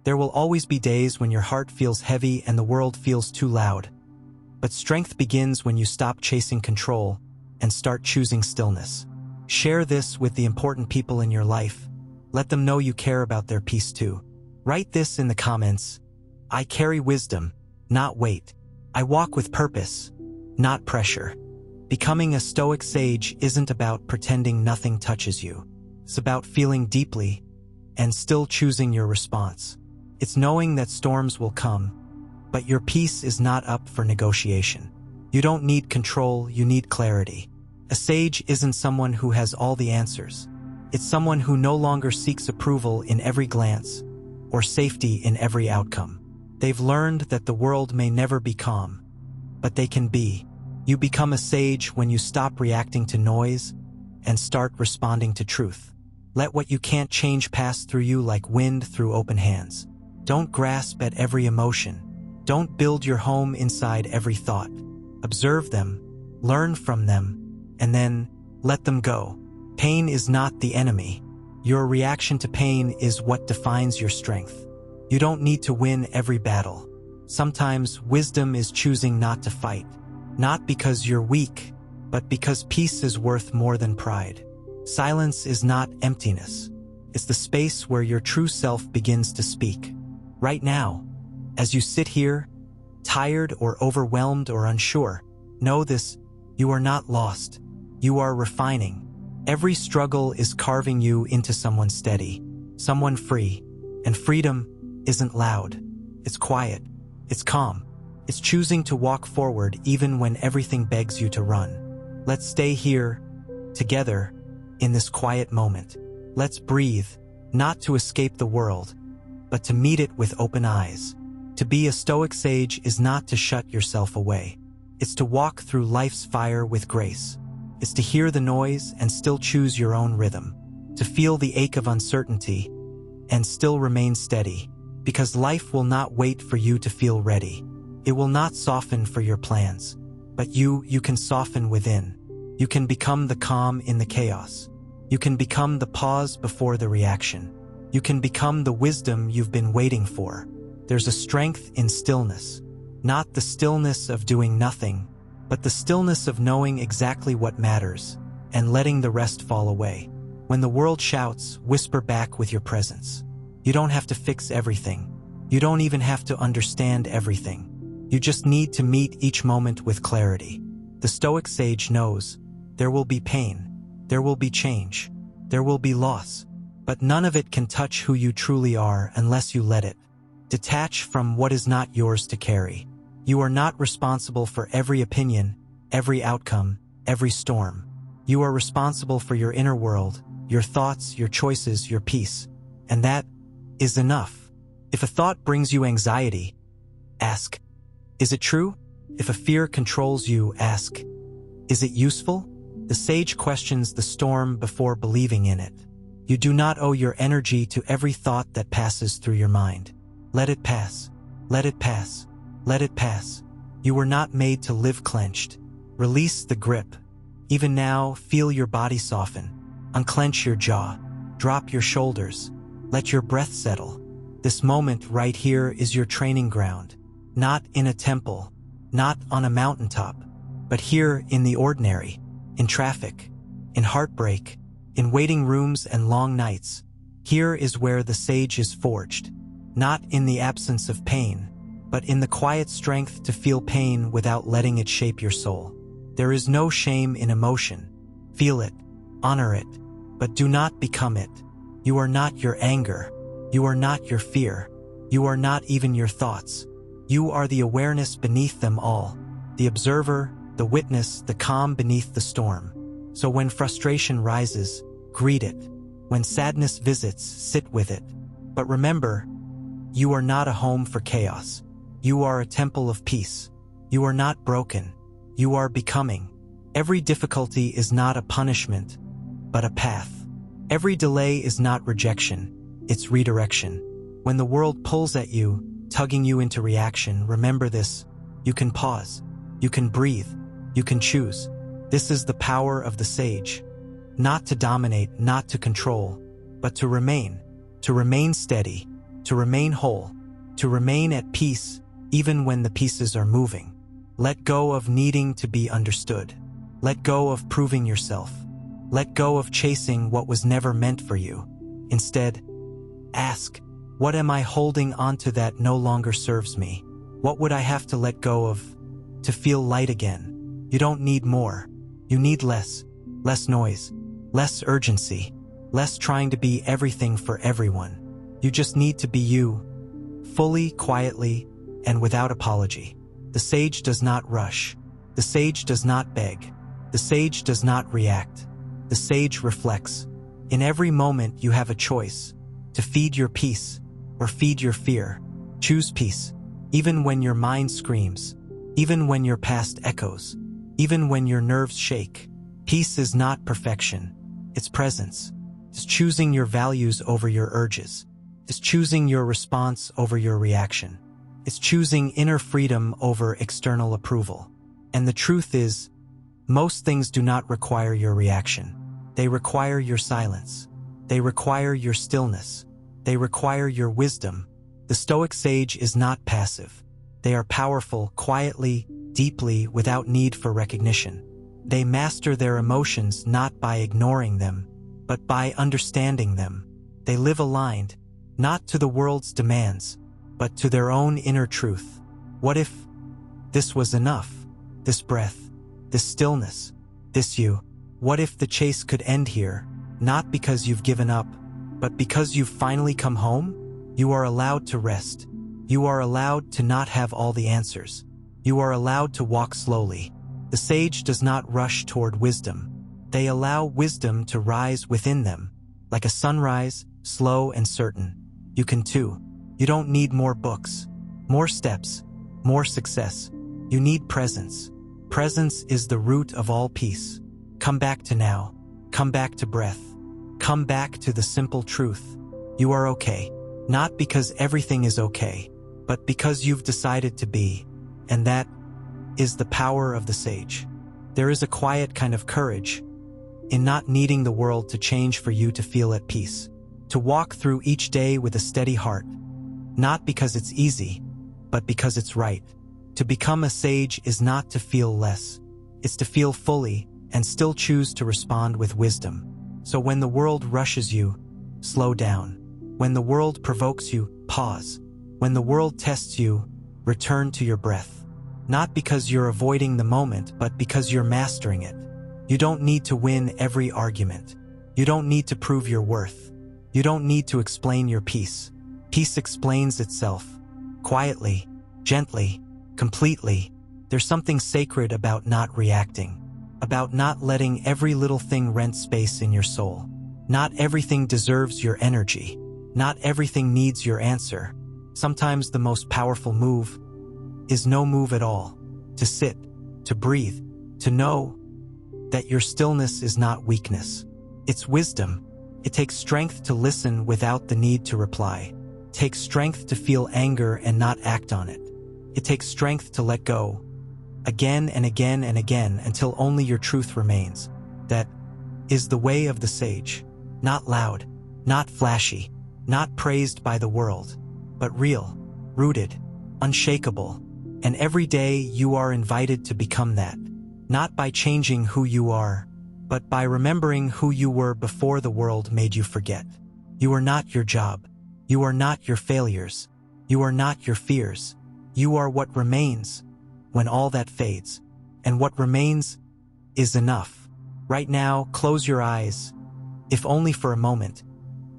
There will always be days when your heart feels heavy and the world feels too loud. But strength begins when you stop chasing control and start choosing stillness. Share this with the important people in your life. Let them know you care about their peace too. Write this in the comments. I carry wisdom, not weight. I walk with purpose, not pressure. Becoming a Stoic sage isn't about pretending nothing touches you. It's about feeling deeply and still choosing your response. It's knowing that storms will come, but your peace is not up for negotiation. You don't need control, you need clarity. A sage isn't someone who has all the answers. It's someone who no longer seeks approval in every glance or safety in every outcome. They've learned that the world may never be calm, but they can be. You become a sage when you stop reacting to noise and start responding to truth. Let what you can't change pass through you like wind through open hands. Don't grasp at every emotion. Don't build your home inside every thought. Observe them, learn from them, and then let them go. Pain is not the enemy. Your reaction to pain is what defines your strength. You don't need to win every battle. Sometimes wisdom is choosing not to fight, not because you're weak, but because peace is worth more than pride. Silence is not emptiness. It's the space where your true self begins to speak. Right now, as you sit here, tired or overwhelmed or unsure, know this: you are not lost. You are refining. Every struggle is carving you into someone steady, someone free. And freedom isn't loud. It's quiet. It's calm. It's choosing to walk forward even when everything begs you to run. Let's stay here, together, in this quiet moment. Let's breathe, not to escape the world, but to meet it with open eyes. To be a Stoic sage is not to shut yourself away. It's to walk through life's fire with grace. It's to hear the noise and still choose your own rhythm. To feel the ache of uncertainty and still remain steady. Because life will not wait for you to feel ready. It will not soften for your plans. But you can soften within. You can become the calm in the chaos. You can become the pause before the reaction. You can become the wisdom you've been waiting for. There's a strength in stillness. Not the stillness of doing nothing, but the stillness of knowing exactly what matters and letting the rest fall away. When the world shouts, whisper back with your presence. You don't have to fix everything. You don't even have to understand everything. You just need to meet each moment with clarity. The Stoic sage knows there will be pain, there will be change, there will be loss, but none of it can touch who you truly are unless you let it. Detach from what is not yours to carry. You are not responsible for every opinion, every outcome, every storm. You are responsible for your inner world, your thoughts, your choices, your peace. And that is enough. If a thought brings you anxiety, ask, is it true? If a fear controls you, ask, is it useful? The sage questions the storm before believing in it. You do not owe your energy to every thought that passes through your mind. Let it pass. Let it pass. Let it pass. You were not made to live clenched. Release the grip. Even now, feel your body soften. Unclench your jaw. Drop your shoulders. Let your breath settle. This moment right here is your training ground. Not in a temple, not on a mountaintop, but here in the ordinary, in traffic, in heartbreak, in waiting rooms and long nights. Here is where the sage is forged, not in the absence of pain, but in the quiet strength to feel pain without letting it shape your soul. There is no shame in emotion. Feel it, honor it, but do not become it. You are not your anger. You are not your fear. You are not even your thoughts. You are the awareness beneath them all, the observer, the witness, the calm beneath the storm. So when frustration rises, greet it. When sadness visits, sit with it. But remember, you are not a home for chaos. You are a temple of peace. You are not broken. You are becoming. Every difficulty is not a punishment, but a path. Every delay is not rejection, it's redirection. When the world pulls at you, tugging you into reaction, remember this: you can pause, you can breathe, you can choose. This is the power of the sage. Not to dominate, not to control, but to remain steady, to remain whole, to remain at peace even when the pieces are moving. Let go of needing to be understood. Let go of proving yourself. Let go of chasing what was never meant for you. Instead, ask, what am I holding onto that no longer serves me? What would I have to let go of to feel light again? You don't need more. You need less. Less noise. Less urgency. Less trying to be everything for everyone. You just need to be you, fully, quietly, and without apology. The sage does not rush. The sage does not beg. The sage does not react. The sage reflects. In every moment you have a choice, to feed your peace or feed your fear. Choose peace, even when your mind screams, even when your past echoes, even when your nerves shake. Peace is not perfection, it's presence. It's choosing your values over your urges. It's choosing your response over your reaction. It's choosing inner freedom over external approval. And the truth is, most things do not require your reaction. They require your silence. They require your stillness. They require your wisdom. The Stoic sage is not passive. They are powerful, quietly, deeply, without need for recognition. They master their emotions not by ignoring them, but by understanding them. They live aligned, not to the world's demands, but to their own inner truth. What if this was enough? This breath, this stillness, this you. What if the chase could end here, not because you've given up, but because you've finally come home? You are allowed to rest. You are allowed to not have all the answers. You are allowed to walk slowly. The sage does not rush toward wisdom. They allow wisdom to rise within them, like a sunrise, slow and certain. You can too. You don't need more books, more steps, more success. You need presence. Presence is the root of all peace. Come back to now. Come back to breath. Come back to the simple truth. You are okay. Not because everything is okay, but because you've decided to be. And that is the power of the sage. There is a quiet kind of courage in not needing the world to change for you to feel at peace. To walk through each day with a steady heart. Not because it's easy, but because it's right. To become a sage is not to feel less. It's to feel fully and still choose to respond with wisdom. So when the world rushes you, slow down. When the world provokes you, pause. When the world tests you, return to your breath. Not because you're avoiding the moment, but because you're mastering it. You don't need to win every argument. You don't need to prove your worth. You don't need to explain your peace. Peace explains itself. Quietly, gently, completely. There's something sacred about not reacting. About not letting every little thing rent space in your soul. Not everything deserves your energy. Not everything needs your answer. Sometimes the most powerful move is no move at all. To sit, to breathe, to know that your stillness is not weakness. It's wisdom. It takes strength to listen without the need to reply. It takes strength to feel anger and not act on it. It takes strength to let go, again and again and again, until only your truth remains. That is the way of the sage. Not loud, not flashy, not praised by the world, but real, rooted, unshakable. And every day you are invited to become that. Not by changing who you are, but by remembering who you were before the world made you forget. You are not your job. You are not your failures. You are not your fears. You are what remains when all that fades. And what remains is enough. Right now, close your eyes, if only for a moment,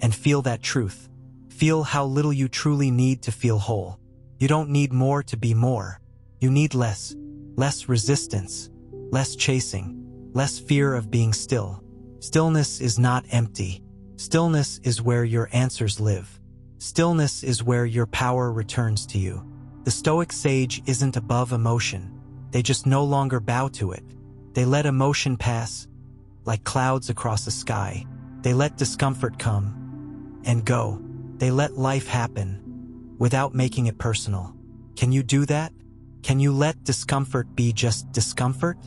and feel that truth. Feel how little you truly need to feel whole. You don't need more to be more. You need less. Less resistance. Less chasing. Less fear of being still. Stillness is not empty. Stillness is where your answers live. Stillness is where your power returns to you. The Stoic sage isn't above emotion. They just no longer bow to it. They let emotion pass, like clouds across the sky. They let discomfort come and go. They let life happen without making it personal. Can you do that? Can you let discomfort be just discomfort?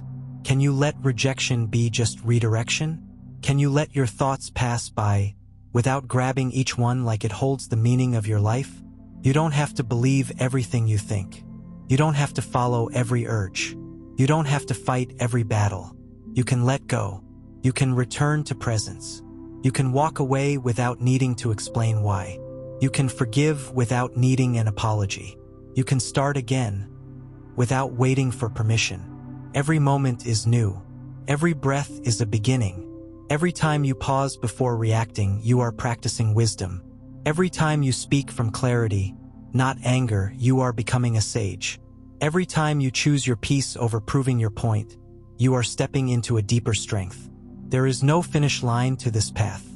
Can you let rejection be just redirection? Can you let your thoughts pass by without grabbing each one like it holds the meaning of your life. You don't have to believe everything you think. You don't have to follow every urge. You don't have to fight every battle. You can let go. You can return to presence. You can walk away without needing to explain why. You can forgive without needing an apology. You can start again without waiting for permission. Every moment is new. Every breath is a beginning. Every time you pause before reacting, you are practicing wisdom. Every time you speak from clarity, not anger, you are becoming a sage. Every time you choose your peace over proving your point, you are stepping into a deeper strength. There is no finish line to this path.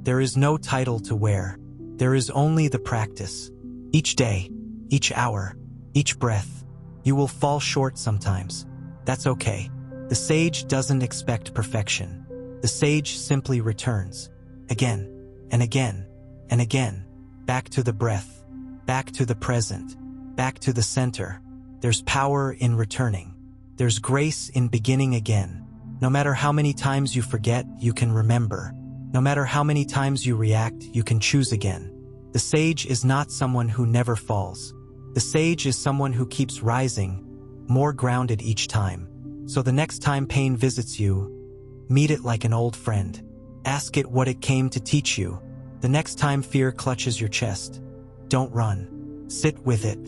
There is no title to wear. There is only the practice. Each day, each hour, each breath, you will fall short sometimes. That's okay. The sage doesn't expect perfection. The sage simply returns, again, and again, and again, back to the breath, back to the present, back to the center. There's power in returning. There's grace in beginning again. No matter how many times you forget, you can remember. No matter how many times you react, you can choose again. The sage is not someone who never falls. The sage is someone who keeps rising, more grounded each time. So the next time pain visits you, meet it like an old friend. Ask it what it came to teach you. The next time fear clutches your chest, don't run. Sit with it.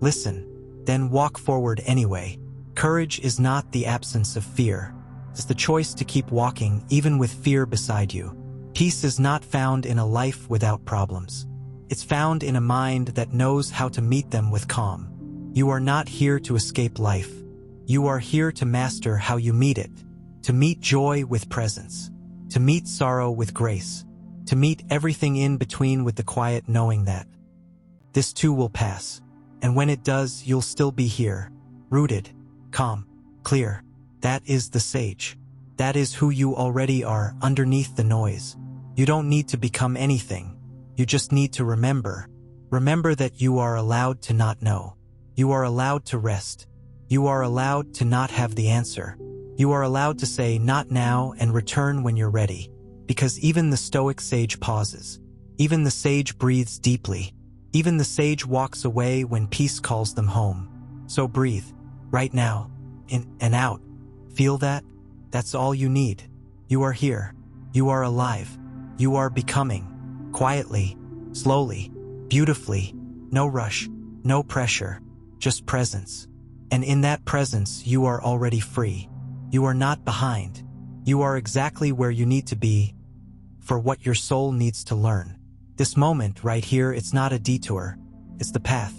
Listen. Then walk forward anyway. Courage is not the absence of fear. It's the choice to keep walking even with fear beside you. Peace is not found in a life without problems. It's found in a mind that knows how to meet them with calm. You are not here to escape life. You are here to master how you meet it. To meet joy with presence. To meet sorrow with grace. To meet everything in between with the quiet knowing that this too will pass. And when it does, you'll still be here, rooted, calm, clear. That is the sage. That is who you already are underneath the noise. You don't need to become anything. You just need to remember. Remember that you are allowed to not know. You are allowed to rest. You are allowed to not have the answer. You are allowed to say not now and return when you're ready. Because even the Stoic sage pauses. Even the sage breathes deeply. Even the sage walks away when peace calls them home. So breathe, right now, in and out. Feel that? That's all you need. You are here. You are alive. You are becoming. Quietly, slowly, beautifully. No rush, no pressure, just presence. And in that presence, you are already free. You are not behind. You are exactly where you need to be for what your soul needs to learn. This moment right here, it's not a detour. It's the path.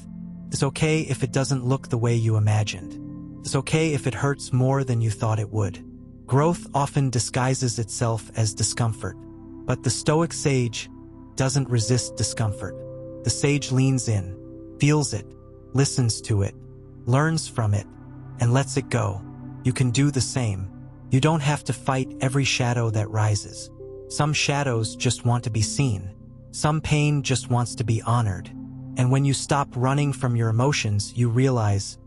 It's okay if it doesn't look the way you imagined. It's okay if it hurts more than you thought it would. Growth often disguises itself as discomfort. But the Stoic sage doesn't resist discomfort. The sage leans in, feels it, listens to it, learns from it, and lets it go. You can do the same. You don't have to fight every shadow that rises. Some shadows just want to be seen. Some pain just wants to be honored. And when you stop running from your emotions, you realize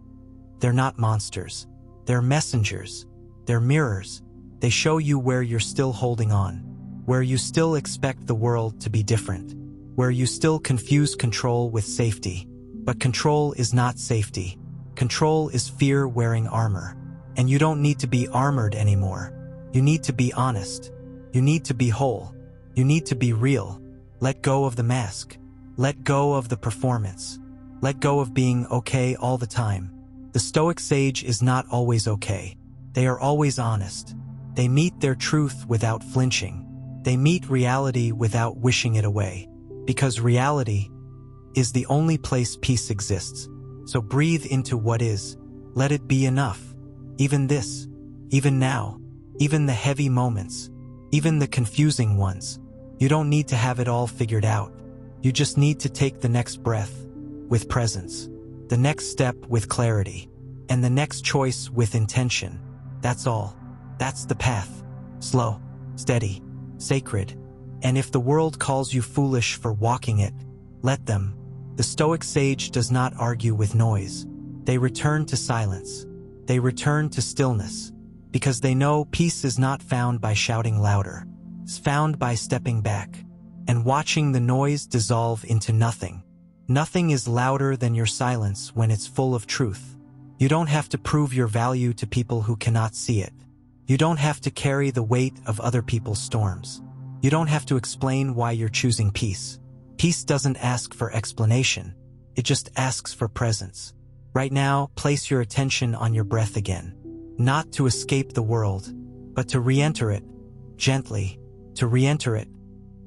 they're not monsters. They're messengers. They're mirrors. They show you where you're still holding on, where you still expect the world to be different, where you still confuse control with safety. But control is not safety. Control is fear wearing armor. And you don't need to be armored anymore. You need to be honest. You need to be whole. You need to be real. Let go of the mask. Let go of the performance. Let go of being okay all the time. The Stoic sage is not always okay. They are always honest. They meet their truth without flinching. They meet reality without wishing it away. Because reality is the only place peace exists. So breathe into what is. Let it be enough. Even this, even now, even the heavy moments, even the confusing ones. You don't need to have it all figured out. You just need to take the next breath with presence, the next step with clarity, and the next choice with intention. That's all. That's the path. Slow, steady, sacred. And if the world calls you foolish for walking it, let them. The Stoic sage does not argue with noise. They return to silence. They return to stillness. Because they know peace is not found by shouting louder. It's found by stepping back. and watching the noise dissolve into nothing. Nothing is louder than your silence when it's full of truth. You don't have to prove your value to people who cannot see it. You don't have to carry the weight of other people's storms. You don't have to explain why you're choosing peace. Peace doesn't ask for explanation. It just asks for presence. Right now, place your attention on your breath again. Not to escape the world, but to re-enter it gently, to re-enter it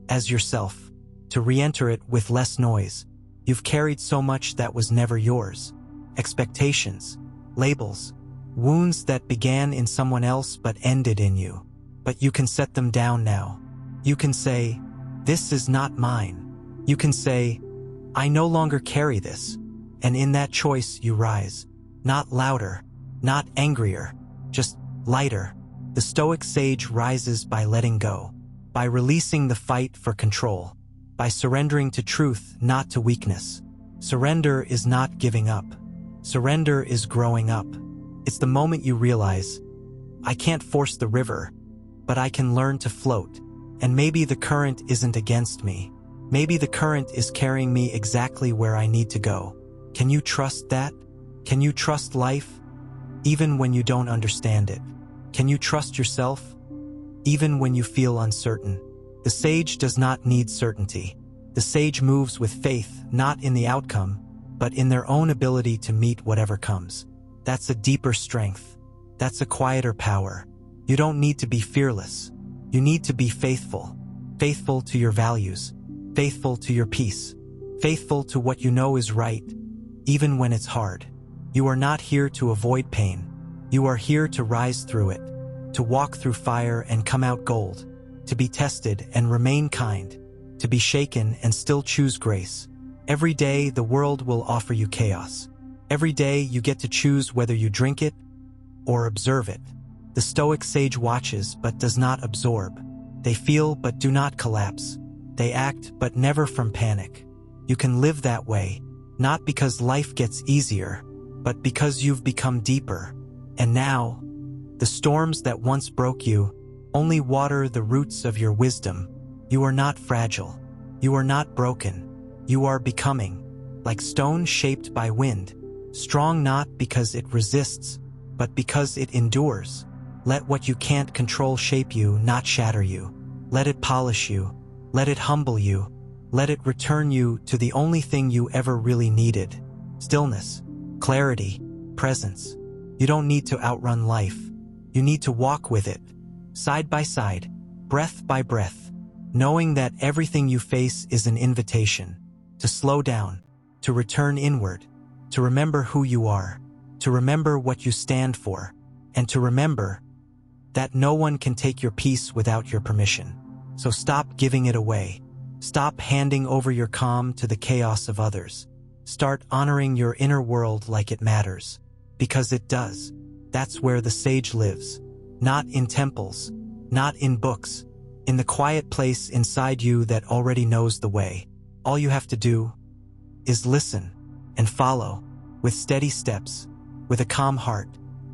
as yourself, to re-enter it with less noise. You've carried so much that was never yours. Expectations, labels, wounds that began in someone else but ended in you. But you can set them down now. You can say, "This is not mine." You can say, "I no longer carry this." And in that choice you rise. Not louder, not angrier, just lighter. The Stoic sage rises by letting go, by releasing the fight for control, by surrendering to truth, not to weakness. Surrender is not giving up. Surrender is growing up. It's the moment you realize, I can't force the river, but I can learn to float. And maybe the current isn't against me. Maybe the current is carrying me exactly where I need to go. Can you trust that? Can you trust life, even when you don't understand it? Can you trust yourself, even when you feel uncertain? The sage does not need certainty. The sage moves with faith, not in the outcome, but in their own ability to meet whatever comes. That's a deeper strength. That's a quieter power. You don't need to be fearless. You need to be faithful. Faithful to your values. Faithful to your peace. Faithful to what you know is right, even when it's hard. You are not here to avoid pain. You are here to rise through it, to walk through fire and come out gold, to be tested and remain kind, to be shaken and still choose grace. Every day the world will offer you chaos. Every day you get to choose whether you drink it or observe it. The Stoic sage watches but does not absorb. They feel but do not collapse. They act but never from panic. You can live that way, not because life gets easier, but because you've become deeper. And now, the storms that once broke you only water the roots of your wisdom. You are not fragile. You are not broken. You are becoming, like stone shaped by wind, strong not because it resists, but because it endures. Let what you can't control shape you, not shatter you. Let it polish you. Let it humble you. Let it return you to the only thing you ever really needed: stillness, clarity, presence. You don't need to outrun life. You need to walk with it, side by side, breath by breath, knowing that everything you face is an invitation to slow down, to return inward, to remember who you are, to remember what you stand for, and to remember that no one can take your peace without your permission. So stop giving it away. Stop handing over your calm to the chaos of others. Start honoring your inner world like it matters, because it does. That's where the sage lives. Not in temples, not in books, in the quiet place inside you that already knows the way. All you have to do is listen and follow, with steady steps, with a calm heart,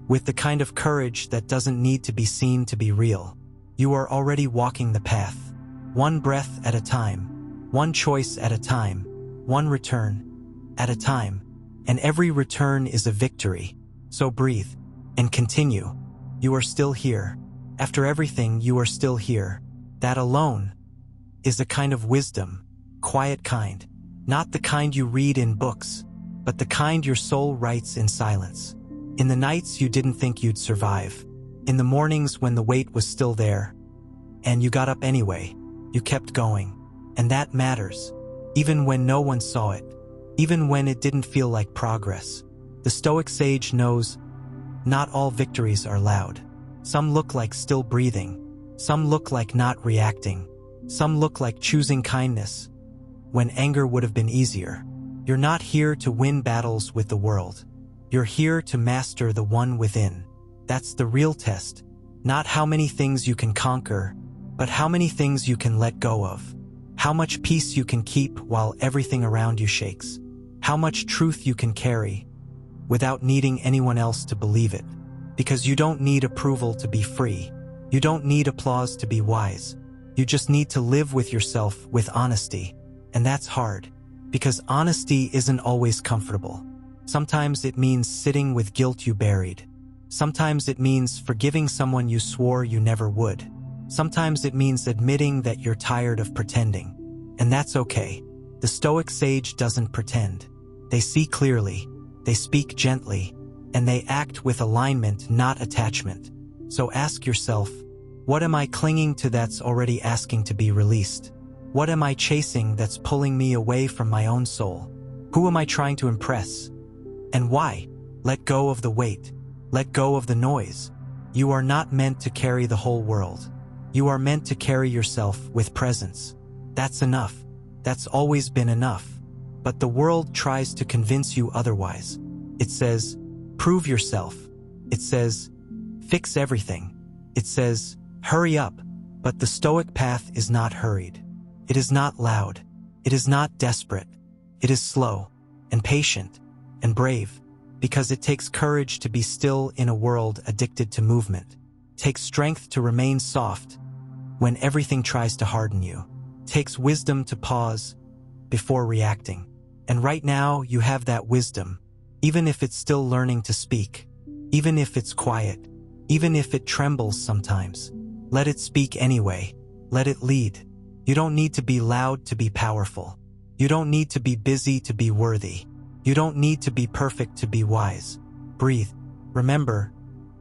with the kind of courage that doesn't need to be seen to be real. You are already walking the path, one breath at a time, one choice at a time, one return at a time, and every return is a victory. So breathe and continue. You are still here. After everything, you are still here. That alone is a kind of wisdom, quiet kind, not the kind you read in books, but the kind your soul writes in silence. In the nights you didn't think you'd survive, in the mornings when the weight was still there, and you got up anyway, you kept going. And that matters, even when no one saw it, even when it didn't feel like progress. The Stoic sage knows not all victories are loud. Some look like still breathing. Some look like not reacting. Some look like choosing kindness when anger would have been easier. You're not here to win battles with the world. You're here to master the one within. That's the real test. Not how many things you can conquer, but how many things you can let go of. How much peace you can keep while everything around you shakes. How much truth you can carry without needing anyone else to believe it. Because you don't need approval to be free. You don't need applause to be wise. You just need to live with yourself with honesty. And that's hard, because honesty isn't always comfortable. Sometimes it means sitting with guilt you buried. Sometimes it means forgiving someone you swore you never would. Sometimes it means admitting that you're tired of pretending. And that's okay. The Stoic sage doesn't pretend. They see clearly, they speak gently, and they act with alignment, not attachment. So ask yourself, what am I clinging to that's already asking to be released? What am I chasing that's pulling me away from my own soul? Who am I trying to impress? And why? Let go of the weight. Let go of the noise. You are not meant to carry the whole world. You are meant to carry yourself with presence. That's enough. That's always been enough. But the world tries to convince you otherwise. It says, prove yourself. It says, fix everything. It says, hurry up. But the Stoic path is not hurried. It is not loud. It is not desperate. It is slow and patient and brave, because it takes courage to be still in a world addicted to movement. It takes strength to remain soft when everything tries to harden you. It takes wisdom to pause before reacting. And right now you have that wisdom, even if it's still learning to speak, even if it's quiet, even if it trembles sometimes. Let it speak anyway. Let it lead. You don't need to be loud to be powerful. You don't need to be busy to be worthy. You don't need to be perfect to be wise. Breathe. Remember,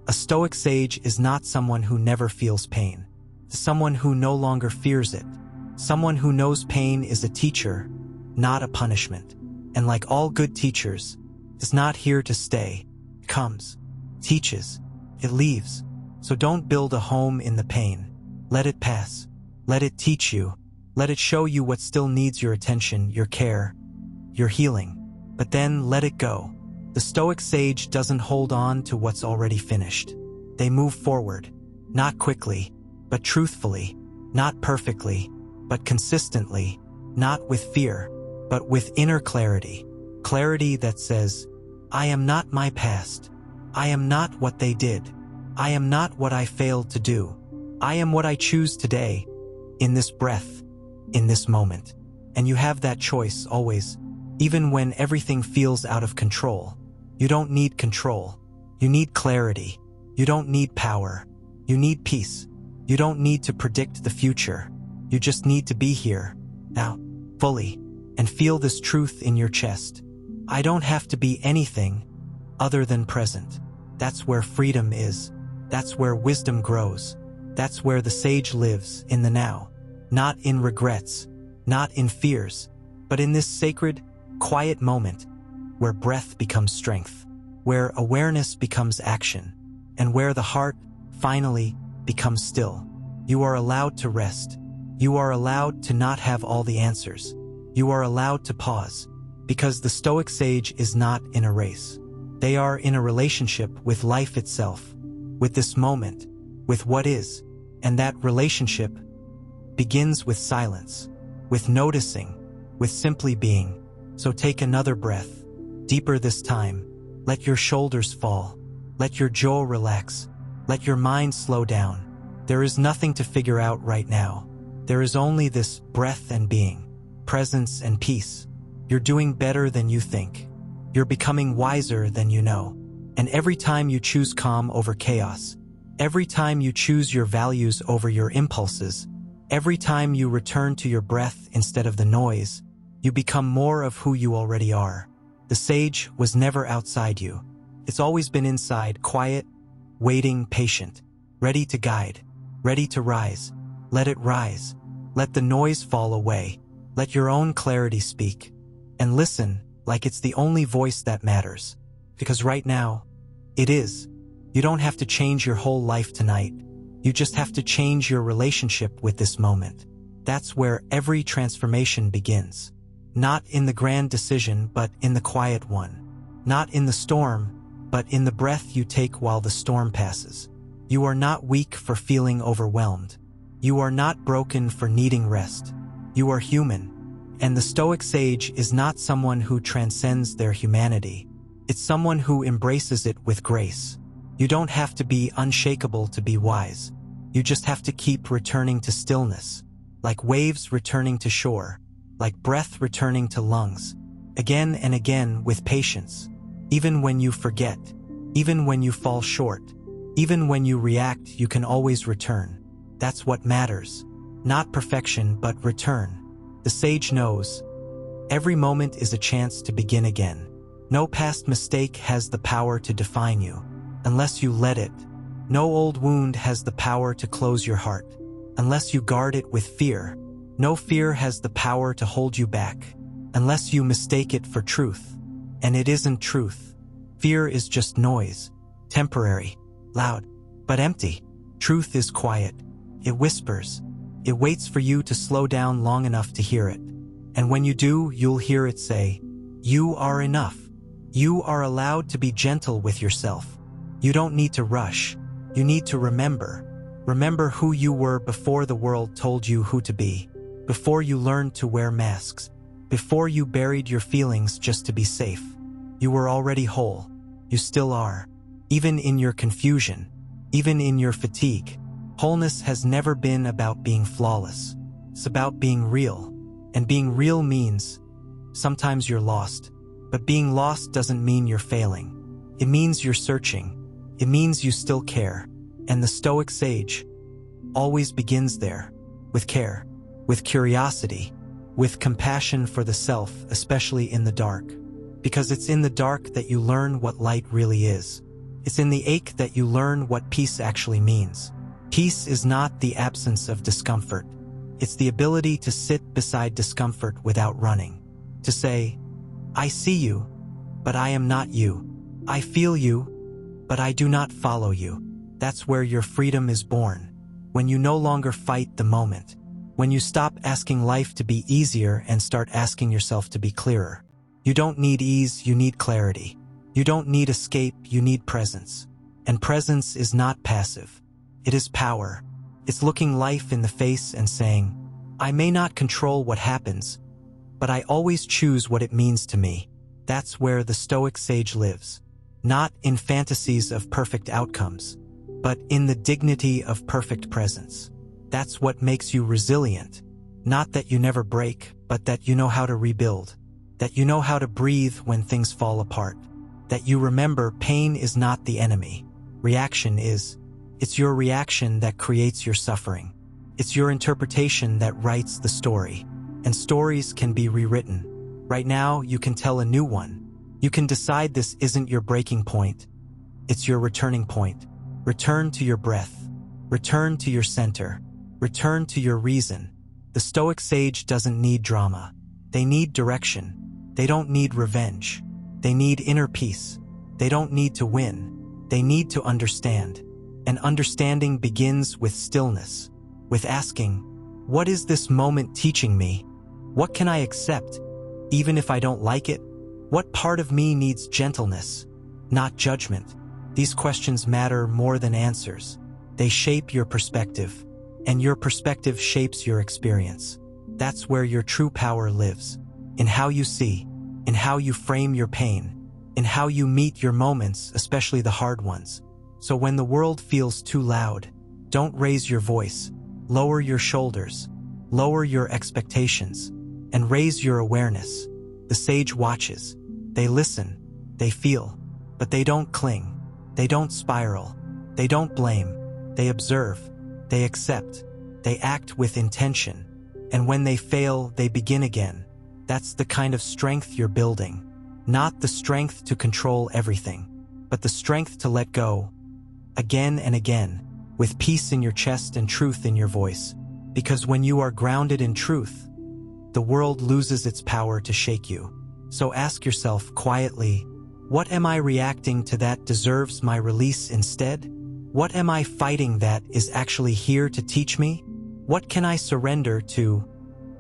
a Stoic sage is not someone who never feels pain. It's someone who no longer fears it. Someone who knows pain is a teacher, not a punishment. And like all good teachers, it's not here to stay. It comes, teaches, it leaves. So don't build a home in the pain. Let it pass. Let it teach you. Let it show you what still needs your attention, your care, your healing. But then let it go. The Stoic sage doesn't hold on to what's already finished. They move forward, not quickly, but truthfully, not perfectly, but consistently, not with fear, but with inner clarity. Clarity that says, I am not my past. I am not what they did. I am not what I failed to do. I am what I choose today, in this breath, in this moment. And you have that choice always, even when everything feels out of control. You don't need control. You need clarity. You don't need power. You need peace. You don't need to predict the future. You just need to be here, now, fully, and feel this truth in your chest. I don't have to be anything other than present. That's where freedom is. That's where wisdom grows. That's where the sage lives, in the now. Not in regrets, not in fears, but in this sacred, quiet moment where breath becomes strength, where awareness becomes action, and where the heart finally becomes still. You are allowed to rest. You are allowed to not have all the answers. You are allowed to pause, because the Stoic sage is not in a race. They are in a relationship with life itself, with this moment, with what is, and that relationship begins with silence, with noticing, with simply being. So take another breath, deeper this time. Let your shoulders fall. Let your jaw relax. Let your mind slow down. There is nothing to figure out right now. There is only this breath and being, presence and peace. You're doing better than you think. You're becoming wiser than you know. And every time you choose calm over chaos, every time you choose your values over your impulses, every time you return to your breath instead of the noise, you become more of who you already are. The sage was never outside you. It's always been inside, quiet, waiting, patient, ready to guide, ready to rise. Let it rise. Let the noise fall away. Let your own clarity speak. And listen like it's the only voice that matters. Because right now, it is. You don't have to change your whole life tonight. You just have to change your relationship with this moment. That's where every transformation begins. Not in the grand decision, but in the quiet one. Not in the storm, but in the breath you take while the storm passes. You are not weak for feeling overwhelmed. You are not broken for needing rest. You are human. And the Stoic sage is not someone who transcends their humanity. It's someone who embraces it with grace. You don't have to be unshakable to be wise. You just have to keep returning to stillness, like waves returning to shore, like breath returning to lungs, again and again with patience. Even when you forget, even when you fall short, even when you react, you can always return. That's what matters. Not perfection, but return. The sage knows every moment is a chance to begin again. No past mistake has the power to define you, unless you let it. No old wound has the power to close your heart, unless you guard it with fear. No fear has the power to hold you back, unless you mistake it for truth. And it isn't truth. Fear is just noise, temporary, loud, but empty. Truth is quiet. It whispers. It waits for you to slow down long enough to hear it. And when you do, you'll hear it say, "You are enough." You are allowed to be gentle with yourself. You don't need to rush. You need to remember. Remember who you were before the world told you who to be, before you learned to wear masks, before you buried your feelings just to be safe. You were already whole. You still are. Even in your confusion, even in your fatigue. Wholeness has never been about being flawless. It's about being real. And being real means sometimes you're lost. But being lost doesn't mean you're failing. It means you're searching. It means you still care. And the Stoic sage always begins there, with care, with curiosity, with compassion for the self, especially in the dark. Because it's in the dark that you learn what light really is. It's in the ache that you learn what peace actually means. Peace is not the absence of discomfort. It's the ability to sit beside discomfort without running. To say, "I see you, but I am not you. I feel you, but I do not follow you." That's where your freedom is born. When you no longer fight the moment. When you stop asking life to be easier and start asking yourself to be clearer. You don't need ease, you need clarity. You don't need escape, you need presence. And presence is not passive. It is power. It's looking life in the face and saying, "I may not control what happens, but I always choose what it means to me." That's where the Stoic sage lives. Not in fantasies of perfect outcomes, but in the dignity of perfect presence. That's what makes you resilient. Not that you never break, but that you know how to rebuild. That you know how to breathe when things fall apart. That you remember pain is not the enemy. Reaction is. It's your reaction that creates your suffering. It's your interpretation that writes the story. And stories can be rewritten. Right now, you can tell a new one. You can decide this isn't your breaking point. It's your returning point. Return to your breath. Return to your center. Return to your reason. The Stoic sage doesn't need drama. They need direction. They don't need revenge. They need inner peace. They don't need to win. They need to understand. And understanding begins with stillness, with asking, "What is this moment teaching me? What can I accept, even if I don't like it? What part of me needs gentleness, not judgment?" These questions matter more than answers. They shape your perspective, and your perspective shapes your experience. That's where your true power lives. In how you see, in how you frame your pain, in how you meet your moments, especially the hard ones. So when the world feels too loud, don't raise your voice. Lower your shoulders, lower your expectations, and raise your awareness. The sage watches. They listen, they feel, but they don't cling. They don't spiral. They don't blame. They observe. They accept. They act with intention. And when they fail, they begin again. That's the kind of strength you're building. Not the strength to control everything, but the strength to let go. Again and again, with peace in your chest and truth in your voice. Because when you are grounded in truth, the world loses its power to shake you. So ask yourself quietly, what am I reacting to that deserves my release instead? What am I fighting that is actually here to teach me? What can I surrender to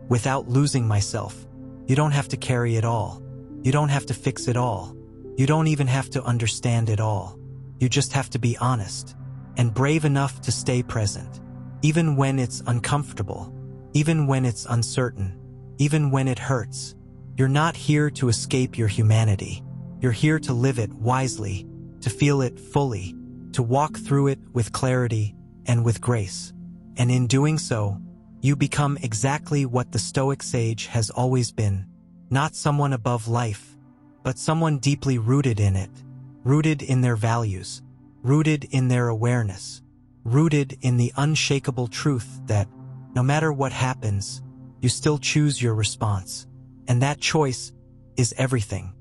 without losing myself? You don't have to carry it all. You don't have to fix it all. You don't even have to understand it all. You just have to be honest and brave enough to stay present, even when it's uncomfortable, even when it's uncertain, even when it hurts. You're not here to escape your humanity. You're here to live it wisely, to feel it fully, to walk through it with clarity, and with grace. And in doing so, you become exactly what the Stoic sage has always been, not someone above life, but someone deeply rooted in it, rooted in their values, rooted in their awareness, rooted in the unshakable truth that, no matter what happens, you still choose your response. And that choice is everything.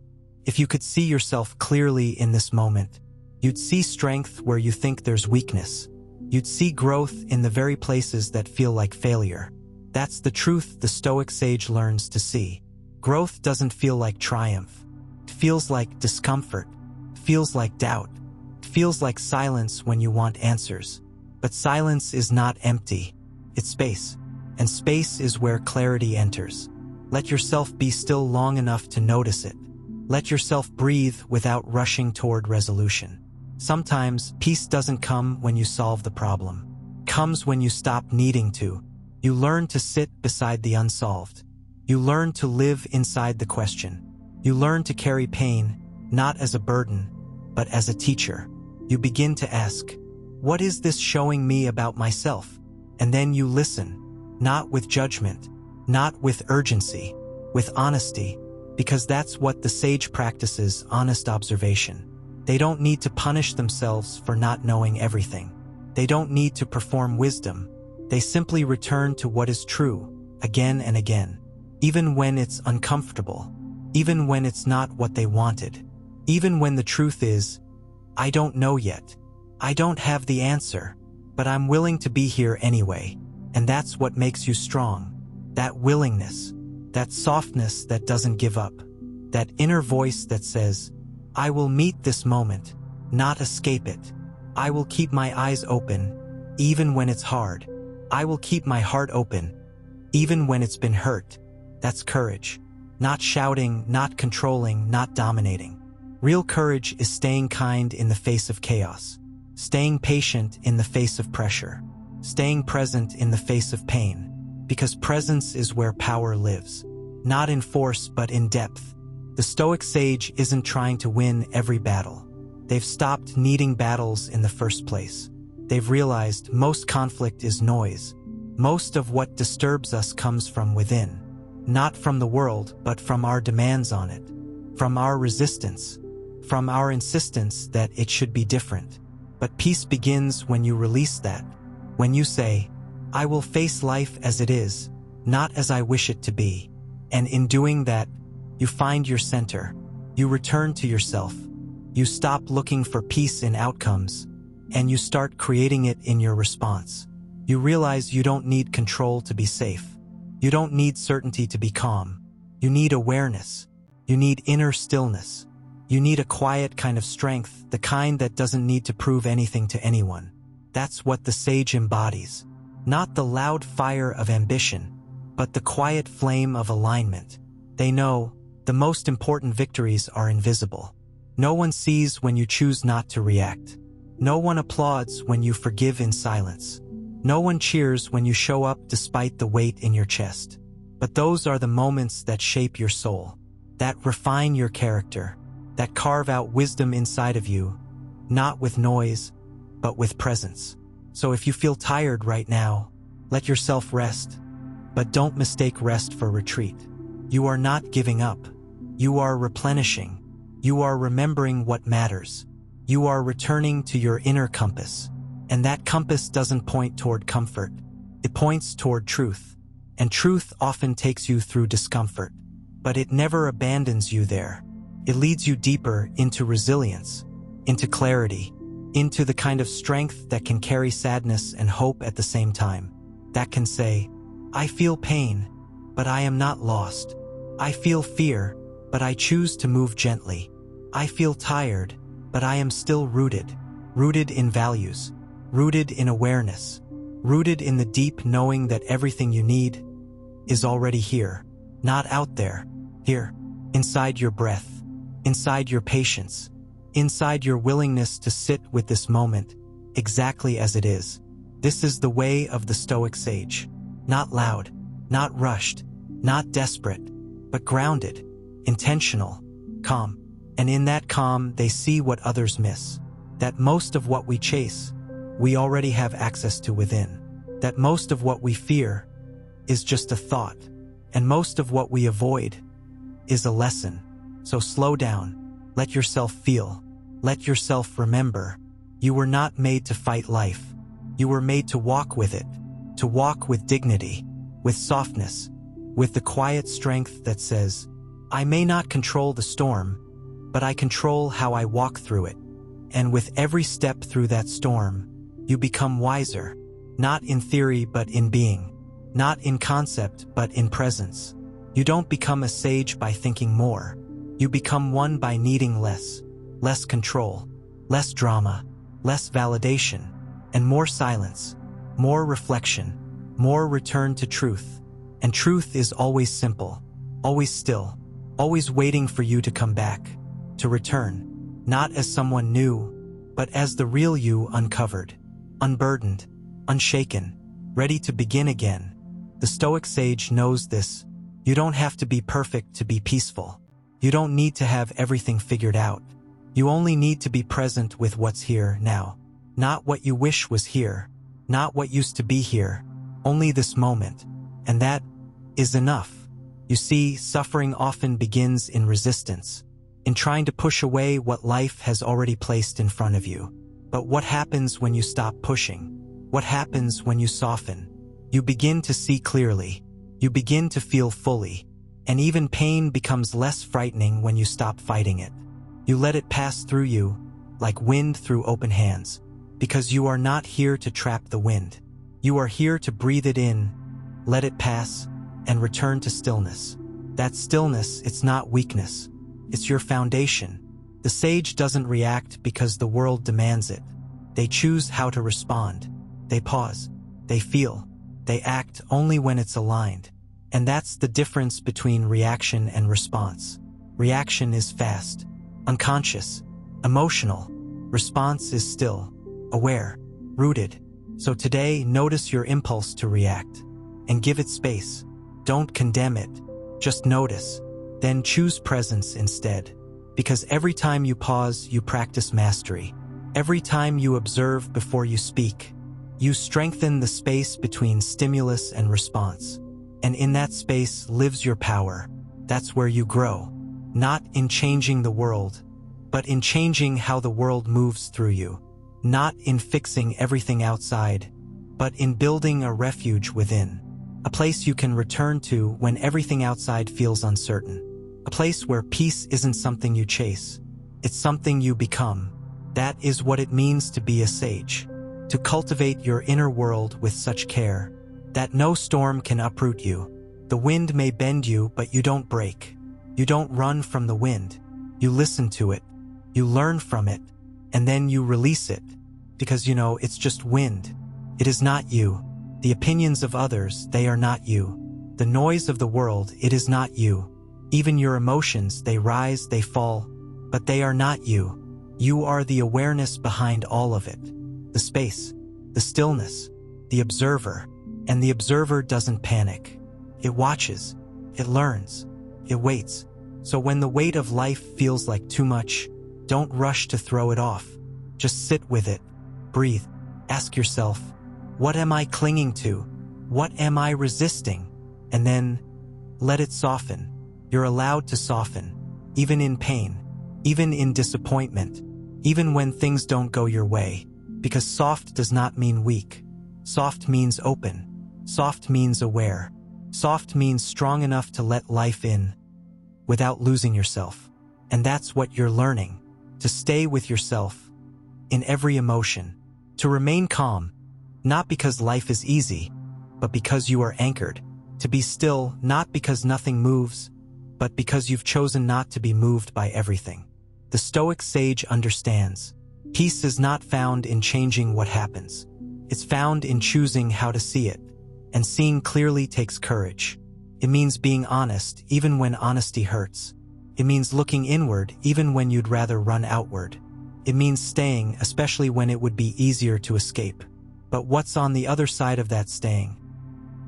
If you could see yourself clearly in this moment, you'd see strength where you think there's weakness. You'd see growth in the very places that feel like failure. That's the truth the Stoic sage learns to see. Growth doesn't feel like triumph. It feels like discomfort. It feels like doubt. It feels like silence when you want answers. But silence is not empty. It's space. And space is where clarity enters. Let yourself be still long enough to notice it. Let yourself breathe without rushing toward resolution. Sometimes, peace doesn't come when you solve the problem. It comes when you stop needing to. You learn to sit beside the unsolved. You learn to live inside the question. You learn to carry pain, not as a burden, but as a teacher. You begin to ask, what is this showing me about myself? And then you listen, not with judgment, not with urgency, with honesty, because that's what the sage practices: honest observation. They don't need to punish themselves for not knowing everything. They don't need to perform wisdom. They simply return to what is true, again and again, even when it's uncomfortable, even when it's not what they wanted, even when the truth is, I don't know yet. I don't have the answer, but I'm willing to be here anyway. And that's what makes you strong. That willingness, that softness that doesn't give up, that inner voice that says, I will meet this moment, not escape it. I will keep my eyes open, even when it's hard. I will keep my heart open, even when it's been hurt. That's courage. Not shouting, not controlling, not dominating. Real courage is staying kind in the face of chaos, staying patient in the face of pressure, staying present in the face of pain, because presence is where power lives, not in force but in depth. The Stoic sage isn't trying to win every battle. They've stopped needing battles in the first place. They've realized most conflict is noise. Most of what disturbs us comes from within, not from the world, but from our demands on it, from our resistance, from our insistence that it should be different. But peace begins when you release that, when you say, I will face life as it is, not as I wish it to be. And in doing that, you find your center. You return to yourself. You stop looking for peace in outcomes, and you start creating it in your response. You realize you don't need control to be safe. You don't need certainty to be calm. You need awareness. You need inner stillness. You need a quiet kind of strength, the kind that doesn't need to prove anything to anyone. That's what the sage embodies. Not the loud fire of ambition, but the quiet flame of alignment. They know the most important victories are invisible. No one sees when you choose not to react. No one applauds when you forgive in silence. No one cheers when you show up despite the weight in your chest. But those are the moments that shape your soul, that refine your character, that carve out wisdom inside of you, not with noise, but with presence. So if you feel tired right now, let yourself rest, but don't mistake rest for retreat. You are not giving up. You are replenishing. You are remembering what matters. You are returning to your inner compass. And that compass doesn't point toward comfort. It points toward truth. And truth often takes you through discomfort, but it never abandons you there. It leads you deeper into resilience, into clarity, into the kind of strength that can carry sadness and hope at the same time. That can say, I feel pain, but I am not lost. I feel fear, but I choose to move gently. I feel tired, but I am still rooted. Rooted in values, rooted in awareness, rooted in the deep knowing that everything you need is already here, not out there, here, inside your breath, inside your patience, inside your willingness to sit with this moment exactly as it is. This is the way of the Stoic sage. Not loud, not rushed, not desperate, but grounded, intentional, calm. And in that calm, they see what others miss. That most of what we chase, we already have access to within. That most of what we fear is just a thought, and most of what we avoid is a lesson. So slow down, let yourself feel, let yourself remember. You were not made to fight life. You were made to walk with it, to walk with dignity, with softness, with the quiet strength that says, I may not control the storm, but I control how I walk through it. And with every step through that storm, you become wiser, not in theory but in being, not in concept but in presence. You don't become a sage by thinking more. You become one by needing less control, less drama, less validation, and more silence, more reflection, more return to truth. And truth is always simple, always still, always waiting for you to come back, to return, not as someone new, but as the real you, uncovered, unburdened, unshaken, ready to begin again. The Stoic sage knows this. You don't have to be perfect to be peaceful. You don't need to have everything figured out. You only need to be present with what's here now. Not what you wish was here, not what used to be here, only this moment. And that is enough. You see, suffering often begins in resistance, in trying to push away what life has already placed in front of you. But what happens when you stop pushing? What happens when you soften? You begin to see clearly. You begin to feel fully. And even pain becomes less frightening when you stop fighting it. You let it pass through you, like wind through open hands, because you are not here to trap the wind. You are here to breathe it in, let it pass, and return to stillness. That stillness, it's not weakness. It's your foundation. The sage doesn't react because the world demands it. They choose how to respond. They pause. They feel. They act only when it's aligned. And that's the difference between reaction and response. Reaction is fast, unconscious, emotional. Response is still, aware, rooted. So today, notice your impulse to react and give it space. Don't condemn it. Just notice. Then choose presence instead. Because every time you pause, you practice mastery. Every time you observe before you speak, you strengthen the space between stimulus and response. And in that space lives your power. That's where you grow. Not in changing the world, but in changing how the world moves through you. Not in fixing everything outside, but in building a refuge within. A place you can return to when everything outside feels uncertain. A place where peace isn't something you chase. It's something you become. That is what it means to be a sage. To cultivate your inner world with such care that no storm can uproot you. The wind may bend you, but you don't break. You don't run from the wind. You listen to it. You learn from it. And then you release it. Because it's just wind. It is not you. The opinions of others, they are not you. The noise of the world, it is not you. Even your emotions, they rise, they fall, but they are not you. You are the awareness behind all of it. The space, the stillness, the observer. And the observer doesn't panic. It watches, it learns, it waits. So when the weight of life feels like too much, don't rush to throw it off. Just sit with it, breathe, ask yourself, what am I clinging to? What am I resisting? And then let it soften. You're allowed to soften, even in pain, even in disappointment, even when things don't go your way, because soft does not mean weak. Soft means open. Soft means aware. Soft means strong enough to let life in without losing yourself. And that's what you're learning, to stay with yourself in every emotion, to remain calm, not because life is easy, but because you are anchored, to be still, not because nothing moves, but because you've chosen not to be moved by everything. The Stoic sage understands. Peace is not found in changing what happens. It's found in choosing how to see it. And seeing clearly takes courage. It means being honest, even when honesty hurts. It means looking inward, even when you'd rather run outward. It means staying, especially when it would be easier to escape. But what's on the other side of that staying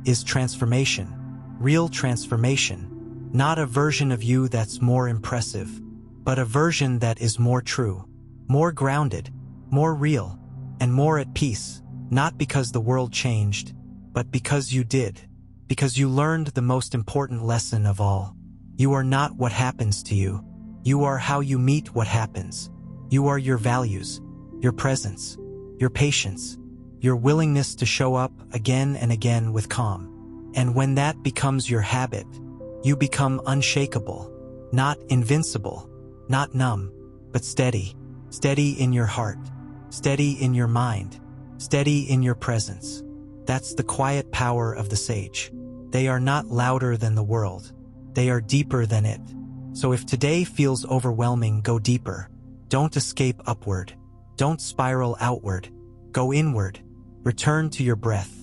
is transformation. Real transformation. Not a version of you that's more impressive, but a version that is more true, more grounded, more real. and more at peace, not because the world changed, but because you did. Because you learned the most important lesson of all. You are not what happens to you. You are how you meet what happens. You are your values, your presence, your patience, your willingness to show up again and again with calm. And when that becomes your habit, you become unshakable, not invincible, not numb, but steady. Steady in your heart, steady in your mind, steady in your presence. That's the quiet power of the sage. They are not louder than the world. They are deeper than it. So if today feels overwhelming, go deeper. Don't escape upward. Don't spiral outward. Go inward. Return to your breath.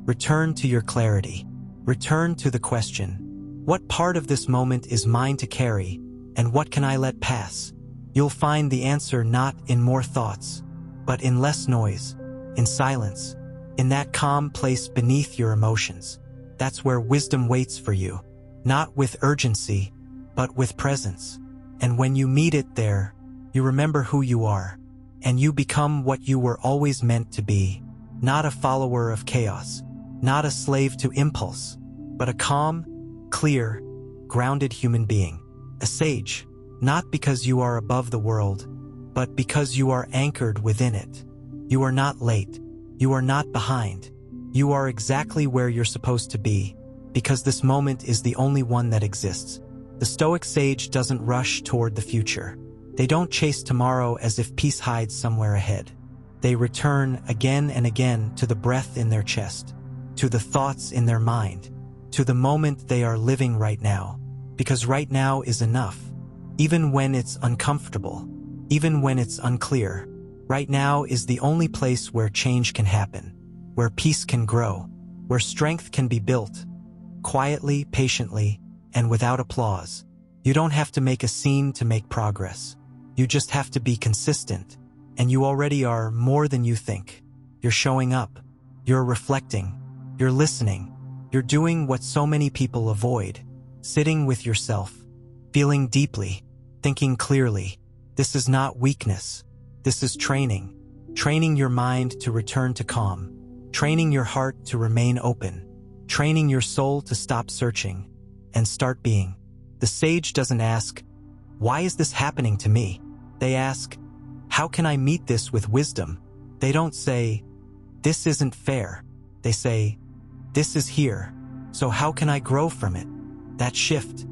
Return to your clarity. Return to the question, what part of this moment is mine to carry, and what can I let pass? You'll find the answer not in more thoughts, but in less noise, in silence, in that calm place beneath your emotions. That's where wisdom waits for you, not with urgency, but with presence. And when you meet it there, you remember who you are, and you become what you were always meant to be, not a follower of chaos, not a slave to impulse, but a calm, clear, grounded human being, a sage. Not because you are above the world, but because you are anchored within it. You are not late. You are not behind. You are exactly where you're supposed to be, because this moment is the only one that exists. The Stoic sage doesn't rush toward the future. They don't chase tomorrow as if peace hides somewhere ahead. They return again and again to the breath in their chest, to the thoughts in their mind, to the moment they are living right now, because right now is enough. Even when it's uncomfortable, even when it's unclear, right now is the only place where change can happen, where peace can grow, where strength can be built, quietly, patiently, and without applause. You don't have to make a scene to make progress. You just have to be consistent, and you already are more than you think. You're showing up, you're reflecting, you're listening, you're doing what so many people avoid, sitting with yourself, feeling deeply, thinking clearly. This is not weakness. This is training. Training your mind to return to calm. Training your heart to remain open. Training your soul to stop searching and start being. The sage doesn't ask, why is this happening to me? They ask, how can I meet this with wisdom? They don't say, this isn't fair. They say, this is here. So how can I grow from it? That shift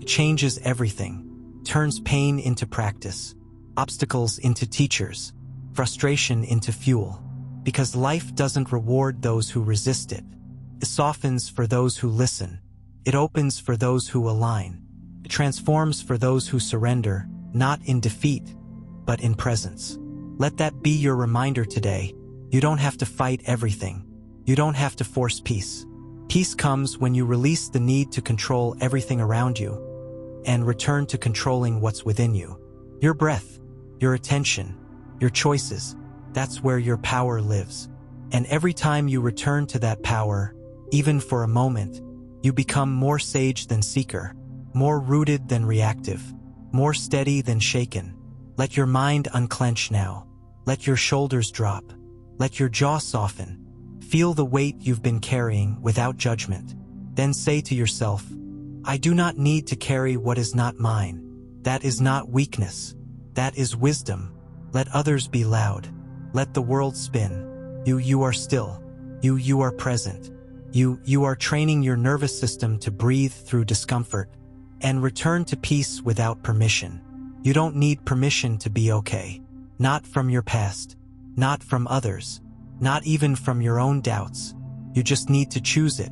changes everything. Turns pain into practice, obstacles into teachers, frustration into fuel. Because life doesn't reward those who resist it. It softens for those who listen. It opens for those who align. It transforms for those who surrender, not in defeat, but in presence. Let that be your reminder today. You don't have to fight everything. You don't have to force peace. Peace comes when you release the need to control everything around you and return to controlling what's within you. Your breath, your attention, your choices, that's where your power lives. And every time you return to that power, even for a moment, you become more sage than seeker, more rooted than reactive, more steady than shaken. Let your mind unclench now. Let your shoulders drop. Let your jaw soften. Feel the weight you've been carrying without judgment. Then say to yourself, I do not need to carry what is not mine. That is not weakness. That is wisdom. Let others be loud. Let the world spin. You are still. You are present. You are training your nervous system to breathe through discomfort and return to peace without permission. You don't need permission to be okay. Not from your past. Not from others. Not even from your own doubts. You just need to choose it.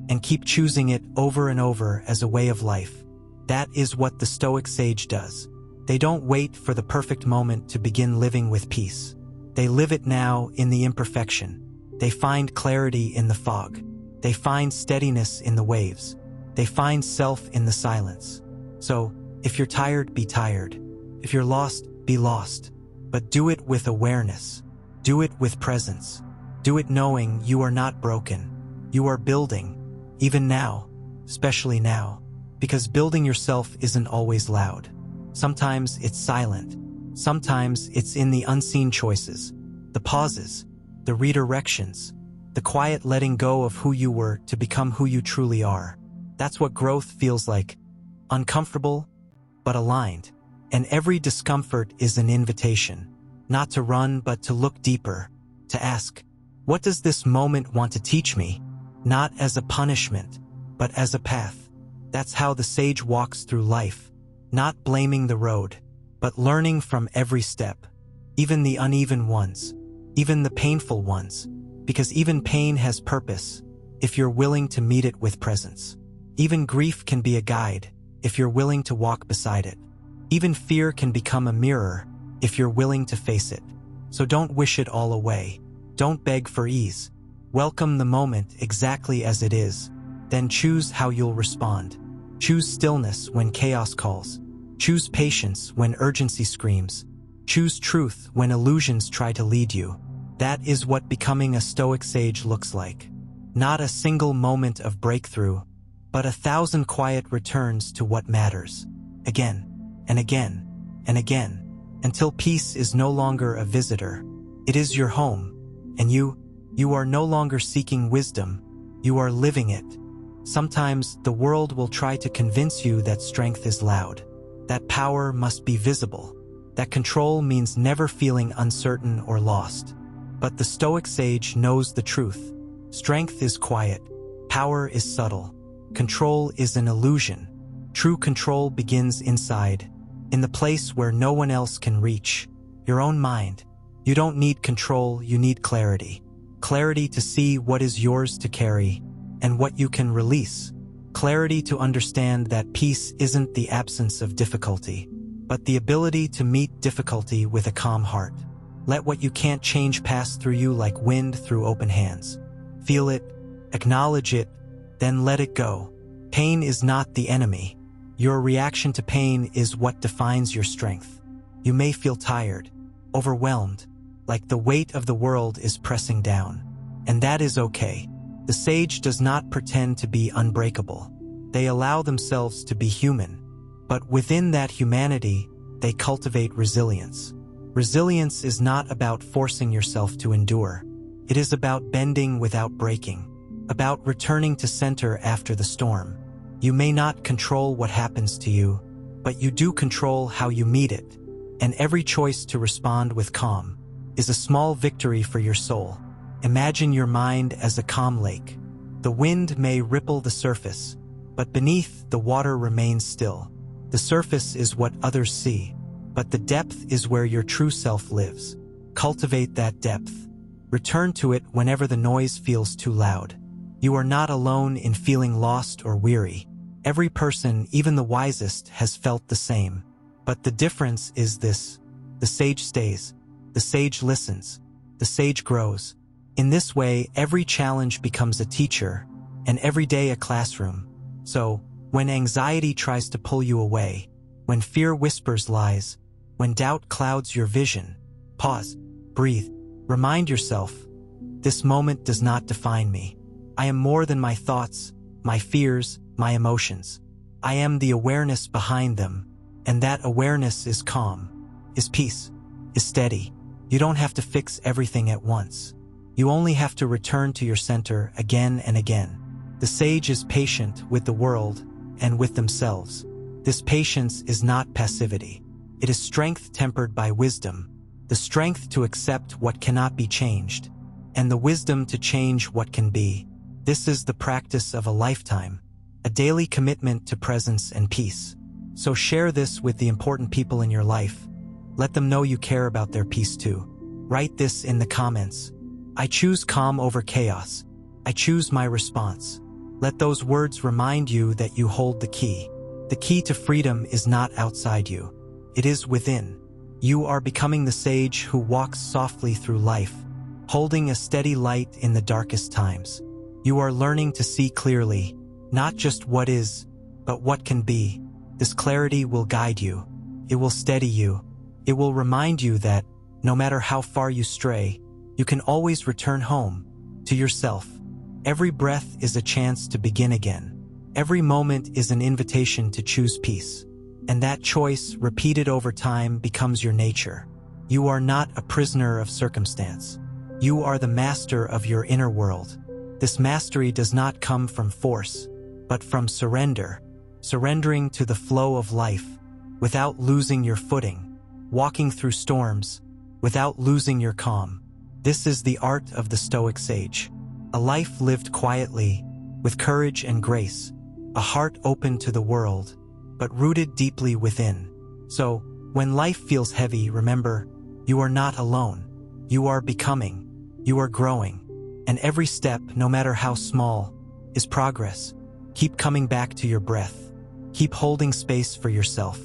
And keep choosing it over and over as a way of life. That is what the Stoic sage does. They don't wait for the perfect moment to begin living with peace. They live it now in the imperfection. They find clarity in the fog. They find steadiness in the waves. They find self in the silence. So, if you're tired, be tired. If you're lost, be lost. But do it with awareness. Do it with presence. Do it knowing you are not broken. You are building. Even now, especially now, because building yourself isn't always loud. Sometimes it's silent. Sometimes it's in the unseen choices, the pauses, the redirections, the quiet letting go of who you were to become who you truly are. That's what growth feels like. Uncomfortable, but aligned. And every discomfort is an invitation, not to run, but to look deeper, to ask, what does this moment want to teach me? Not as a punishment, but as a path. That's how the sage walks through life, not blaming the road, but learning from every step, even the uneven ones, even the painful ones, because even pain has purpose if you're willing to meet it with presence. Even grief can be a guide if you're willing to walk beside it. Even fear can become a mirror if you're willing to face it. So don't wish it all away. Don't beg for ease. Welcome the moment exactly as it is. Then choose how you'll respond. Choose stillness when chaos calls. Choose patience when urgency screams. Choose truth when illusions try to lead you. That is what becoming a Stoic sage looks like. Not a single moment of breakthrough, but 1,000 quiet returns to what matters. Again, and again, and again, until peace is no longer a visitor. It is your home, and you are no longer seeking wisdom, you are living it. Sometimes the world will try to convince you that strength is loud, that power must be visible, that control means never feeling uncertain or lost. But the Stoic sage knows the truth. Strength is quiet, power is subtle, control is an illusion. True control begins inside, in the place where no one else can reach, your own mind. You don't need control, you need clarity. Clarity to see what is yours to carry and what you can release. Clarity to understand that peace isn't the absence of difficulty, but the ability to meet difficulty with a calm heart. Let what you can't change pass through you like wind through open hands. Feel it, acknowledge it, then let it go. Pain is not the enemy. Your reaction to pain is what defines your strength. You may feel tired, overwhelmed, like the weight of the world is pressing down. And that is okay. The sage does not pretend to be unbreakable. They allow themselves to be human. But within that humanity, they cultivate resilience. Resilience is not about forcing yourself to endure. It is about bending without breaking, about returning to center after the storm. You may not control what happens to you, but you do control how you meet it. And every choice to respond with calm is a small victory for your soul. Imagine your mind as a calm lake. The wind may ripple the surface, but beneath the water remains still. The surface is what others see, but the depth is where your true self lives. Cultivate that depth. Return to it whenever the noise feels too loud. You are not alone in feeling lost or weary. Every person, even the wisest, has felt the same. But the difference is this: the sage stays, the sage listens, the sage grows. In this way, every challenge becomes a teacher, and every day a classroom. So, when anxiety tries to pull you away, when fear whispers lies, when doubt clouds your vision, pause, breathe, remind yourself, this moment does not define me. I am more than my thoughts, my fears, my emotions. I am the awareness behind them, and that awareness is calm, is peace, is steady. You don't have to fix everything at once. You only have to return to your center again and again. The sage is patient with the world and with themselves. This patience is not passivity. It is strength tempered by wisdom, the strength to accept what cannot be changed, and the wisdom to change what can be. This is the practice of a lifetime, a daily commitment to presence and peace. So share this with the important people in your life. Let them know you care about their peace too. Write this in the comments. I choose calm over chaos. I choose my response. Let those words remind you that you hold the key. The key to freedom is not outside you. It is within. You are becoming the sage who walks softly through life, holding a steady light in the darkest times. You are learning to see clearly, not just what is, but what can be. This clarity will guide you. It will steady you. It will remind you that, no matter how far you stray, you can always return home, to yourself. Every breath is a chance to begin again. Every moment is an invitation to choose peace. And that choice, repeated over time, becomes your nature. You are not a prisoner of circumstance. You are the master of your inner world. This mastery does not come from force, but from surrender, surrendering to the flow of life without losing your footing, walking through storms without losing your calm. This is the art of the Stoic sage. A life lived quietly, with courage and grace, a heart open to the world, but rooted deeply within. So, when life feels heavy, remember, you are not alone. You are becoming, you are growing, and every step, no matter how small, is progress. Keep coming back to your breath. Keep holding space for yourself.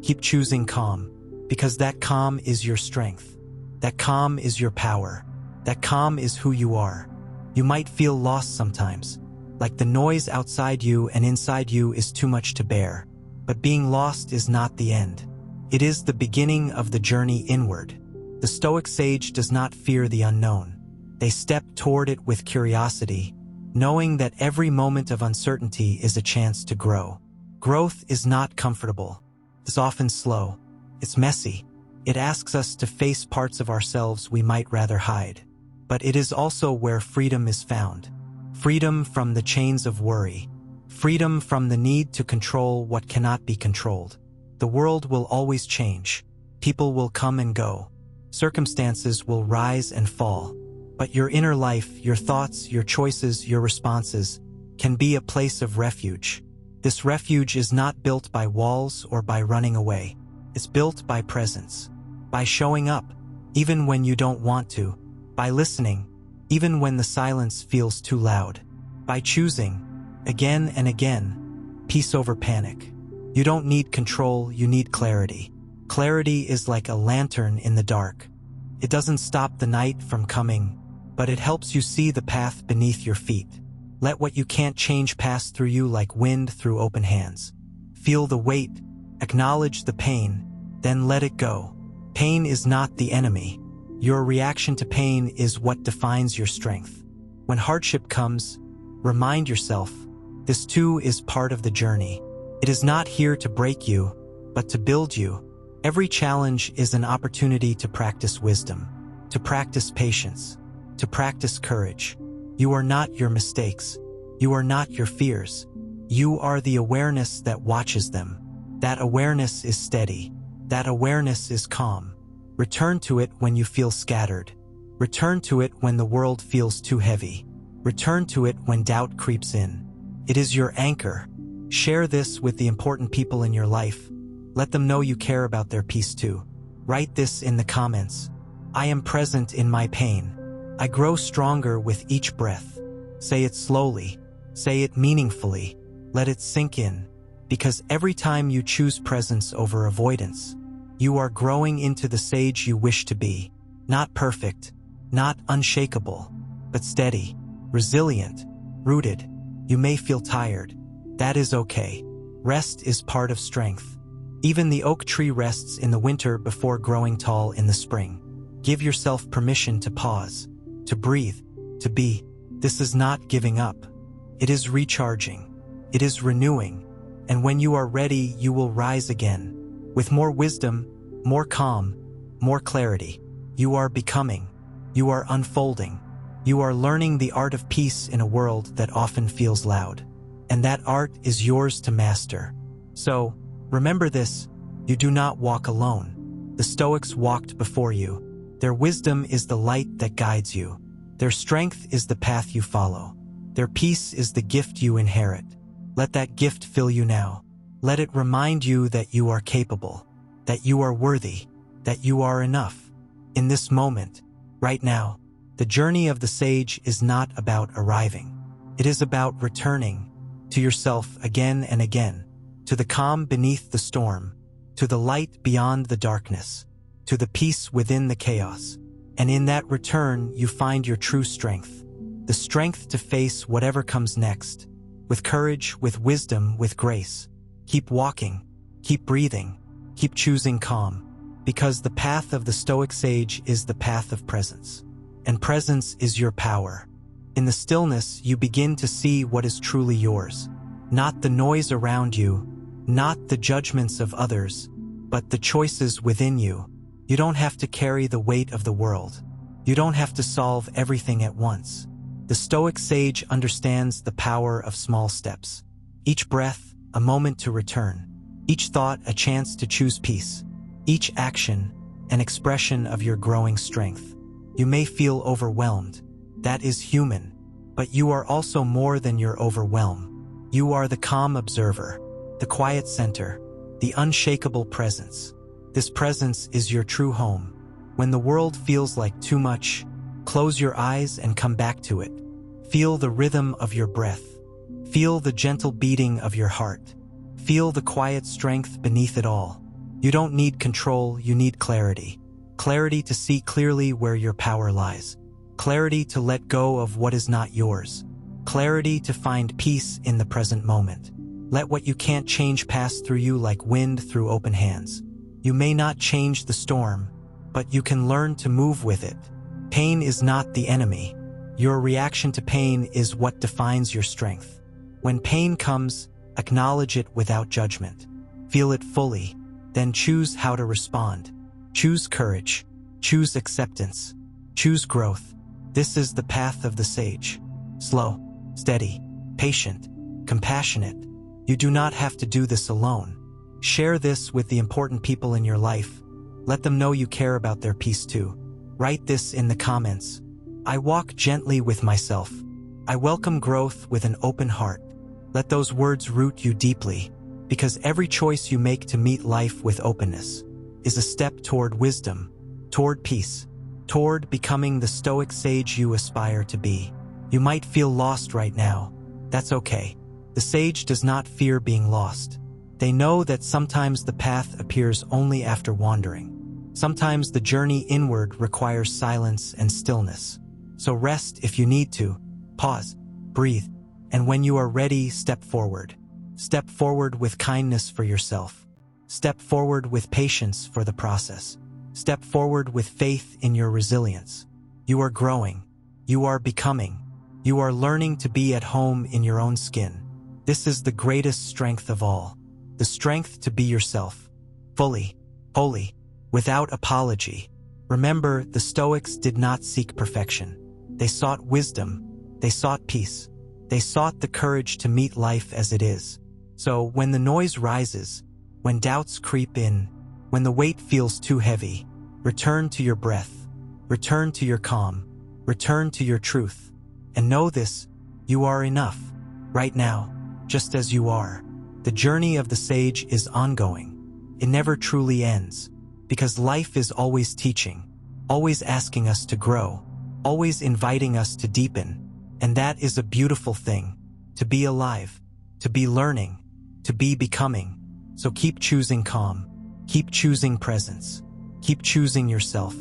Keep choosing calm, because that calm is your strength. That calm is your power. That calm is who you are. You might feel lost sometimes, like the noise outside you and inside you is too much to bear. But being lost is not the end. It is the beginning of the journey inward. The Stoic sage does not fear the unknown. They step toward it with curiosity, knowing that every moment of uncertainty is a chance to grow. Growth is not comfortable. It's often slow. It's messy. It asks us to face parts of ourselves we might rather hide. But it is also where freedom is found. Freedom from the chains of worry. Freedom from the need to control what cannot be controlled. The world will always change. People will come and go. Circumstances will rise and fall. But your inner life, your thoughts, your choices, your responses, can be a place of refuge. This refuge is not built by walls or by running away. It's built by presence. By showing up, even when you don't want to. By listening, even when the silence feels too loud. By choosing, again and again, peace over panic. You don't need control, you need clarity. Clarity is like a lantern in the dark. It doesn't stop the night from coming, but it helps you see the path beneath your feet. Let what you can't change pass through you like wind through open hands. Feel the weight, acknowledge the pain, then let it go. Pain is not the enemy. Your reaction to pain is what defines your strength. When hardship comes, remind yourself, this too is part of the journey. It is not here to break you, but to build you. Every challenge is an opportunity to practice wisdom, to practice patience, to practice courage. You are not your mistakes. You are not your fears. You are the awareness that watches them. That awareness is steady. That awareness is calm. Return to it when you feel scattered. Return to it when the world feels too heavy. Return to it when doubt creeps in. It is your anchor. Share this with the important people in your life. Let them know you care about their peace too. Write this in the comments. I am present in my pain. I grow stronger with each breath. Say it slowly. Say it meaningfully. Let it sink in. Because every time you choose presence over avoidance, you are growing into the sage you wish to be. Not perfect, not unshakable, but steady, resilient, rooted. You may feel tired. That is okay. Rest is part of strength. Even the oak tree rests in the winter before growing tall in the spring. Give yourself permission to pause, to breathe, to be. This is not giving up. It is recharging. It is renewing. And when you are ready, you will rise again. With more wisdom, more calm, more clarity. You are becoming. You are unfolding. You are learning the art of peace in a world that often feels loud. And that art is yours to master. So, remember this, you do not walk alone. The Stoics walked before you. Their wisdom is the light that guides you. Their strength is the path you follow. Their peace is the gift you inherit. Let that gift fill you now. Let it remind you that you are capable, that you are worthy, that you are enough. In this moment, right now, the journey of the sage is not about arriving. It is about returning to yourself again and again, to the calm beneath the storm, to the light beyond the darkness, to the peace within the chaos. And in that return, you find your true strength, the strength to face whatever comes next, with courage, with wisdom, with grace. Keep walking, keep breathing, keep choosing calm, because the path of the Stoic sage is the path of presence. And presence is your power. In the stillness, you begin to see what is truly yours. Not the noise around you, not the judgments of others, but the choices within you. You don't have to carry the weight of the world. You don't have to solve everything at once. The Stoic sage understands the power of small steps. Each breath, a moment to return. Each thought, a chance to choose peace. Each action, an expression of your growing strength. You may feel overwhelmed. That is human. But you are also more than your overwhelm. You are the calm observer, the quiet center, the unshakable presence. This presence is your true home. When the world feels like too much, close your eyes and come back to it. Feel the rhythm of your breath. Feel the gentle beating of your heart. Feel the quiet strength beneath it all. You don't need control, you need clarity. Clarity to see clearly where your power lies. Clarity to let go of what is not yours. Clarity to find peace in the present moment. Let what you can't change pass through you like wind through open hands. You may not change the storm, but you can learn to move with it. Pain is not the enemy. Your reaction to pain is what defines your strength. When pain comes, acknowledge it without judgment. Feel it fully, then choose how to respond. Choose courage. Choose acceptance. Choose growth. This is the path of the sage. Slow, steady, patient, compassionate. You do not have to do this alone. Share this with the important people in your life. Let them know you care about their peace too. Write this in the comments. I walk gently with myself. I welcome growth with an open heart. Let those words root you deeply, because every choice you make to meet life with openness is a step toward wisdom, toward peace, toward becoming the Stoic sage you aspire to be. You might feel lost right now. That's okay. The sage does not fear being lost. They know that sometimes the path appears only after wandering. Sometimes the journey inward requires silence and stillness. So rest if you need to, pause, breathe, and when you are ready, step forward. Step forward with kindness for yourself. Step forward with patience for the process. Step forward with faith in your resilience. You are growing. You are becoming. You are learning to be at home in your own skin. This is the greatest strength of all. The strength to be yourself, fully, wholly, without apology. Remember, the Stoics did not seek perfection. They sought wisdom. They sought peace. They sought the courage to meet life as it is. So when the noise rises, when doubts creep in, when the weight feels too heavy, return to your breath, return to your calm, return to your truth. And know this, you are enough, right now, just as you are. The journey of the sage is ongoing. It never truly ends, because life is always teaching, always asking us to grow, always inviting us to deepen. And that is a beautiful thing, to be alive, to be learning, to be becoming. So keep choosing calm, keep choosing presence, keep choosing yourself,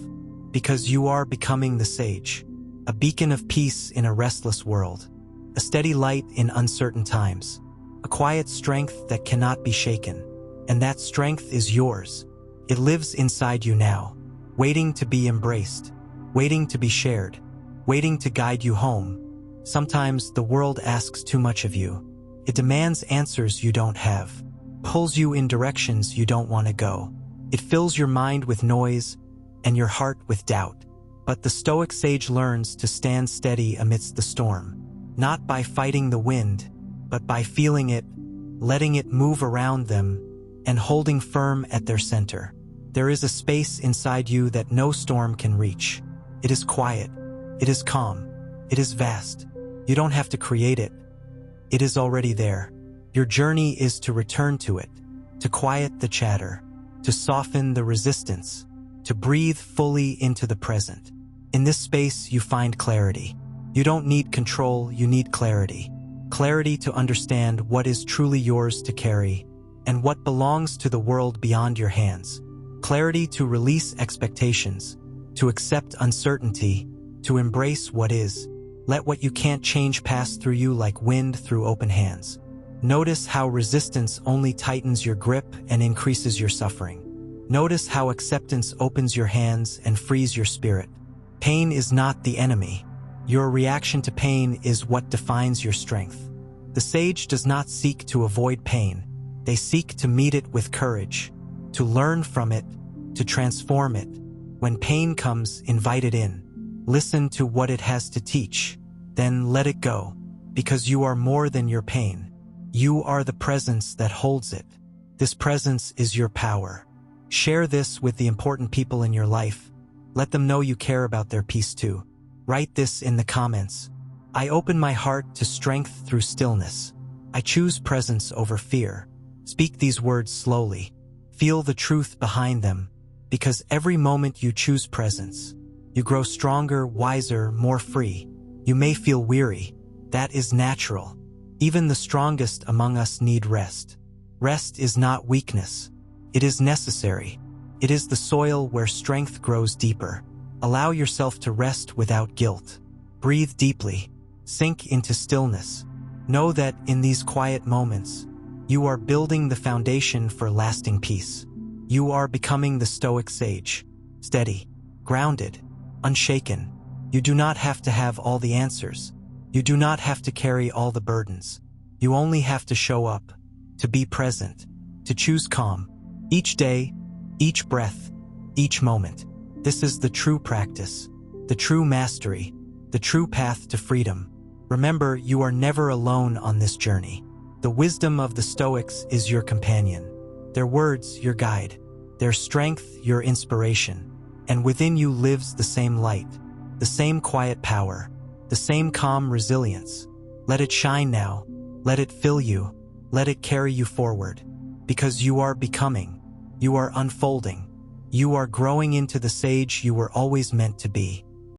because you are becoming the sage, a beacon of peace in a restless world, a steady light in uncertain times, a quiet strength that cannot be shaken. And that strength is yours. It lives inside you now, waiting to be embraced, waiting to be shared, waiting to guide you home. Sometimes the world asks too much of you. It demands answers you don't have, pulls you in directions you don't want to go. It fills your mind with noise and your heart with doubt. But the Stoic sage learns to stand steady amidst the storm, not by fighting the wind, but by feeling it, letting it move around them, and holding firm at their center. There is a space inside you that no storm can reach. It is quiet. It is calm. It is vast. You don't have to create it. It is already there. Your journey is to return to it, to quiet the chatter, to soften the resistance, to breathe fully into the present. In this space, you find clarity. You don't need control, you need clarity. Clarity to understand what is truly yours to carry and what belongs to the world beyond your hands. Clarity to release expectations, to accept uncertainty, to embrace what is. Let what you can't change pass through you like wind through open hands. Notice how resistance only tightens your grip and increases your suffering. Notice how acceptance opens your hands and frees your spirit. Pain is not the enemy. Your reaction to pain is what defines your strength. The sage does not seek to avoid pain. They seek to meet it with courage, to learn from it, to transform it. When pain comes, invite it in. Listen to what it has to teach. Then let it go, because you are more than your pain. You are the presence that holds it. This presence is your power. Share this with the important people in your life. Let them know you care about their peace too. Write this in the comments. I open my heart to strength through stillness. I choose presence over fear. Speak these words slowly. Feel the truth behind them, because every moment you choose presence, you grow stronger, wiser, more free. You may feel weary. That is natural. Even the strongest among us need rest. Rest is not weakness. It is necessary. It is the soil where strength grows deeper. Allow yourself to rest without guilt. Breathe deeply. Sink into stillness. Know that in these quiet moments, you are building the foundation for lasting peace. You are becoming the Stoic sage. Steady, grounded, unshaken. You do not have to have all the answers. You do not have to carry all the burdens. You only have to show up, to be present, to choose calm. Each day, each breath, each moment. This is the true practice, the true mastery, the true path to freedom. Remember, you are never alone on this journey. The wisdom of the Stoics is your companion. Their words, your guide. Their strength, your inspiration. And within you lives the same light, the same quiet power, the same calm resilience. Let it shine now. Let it fill you. Let it carry you forward. Because you are becoming. You are unfolding. You are growing into the sage you were always meant to be.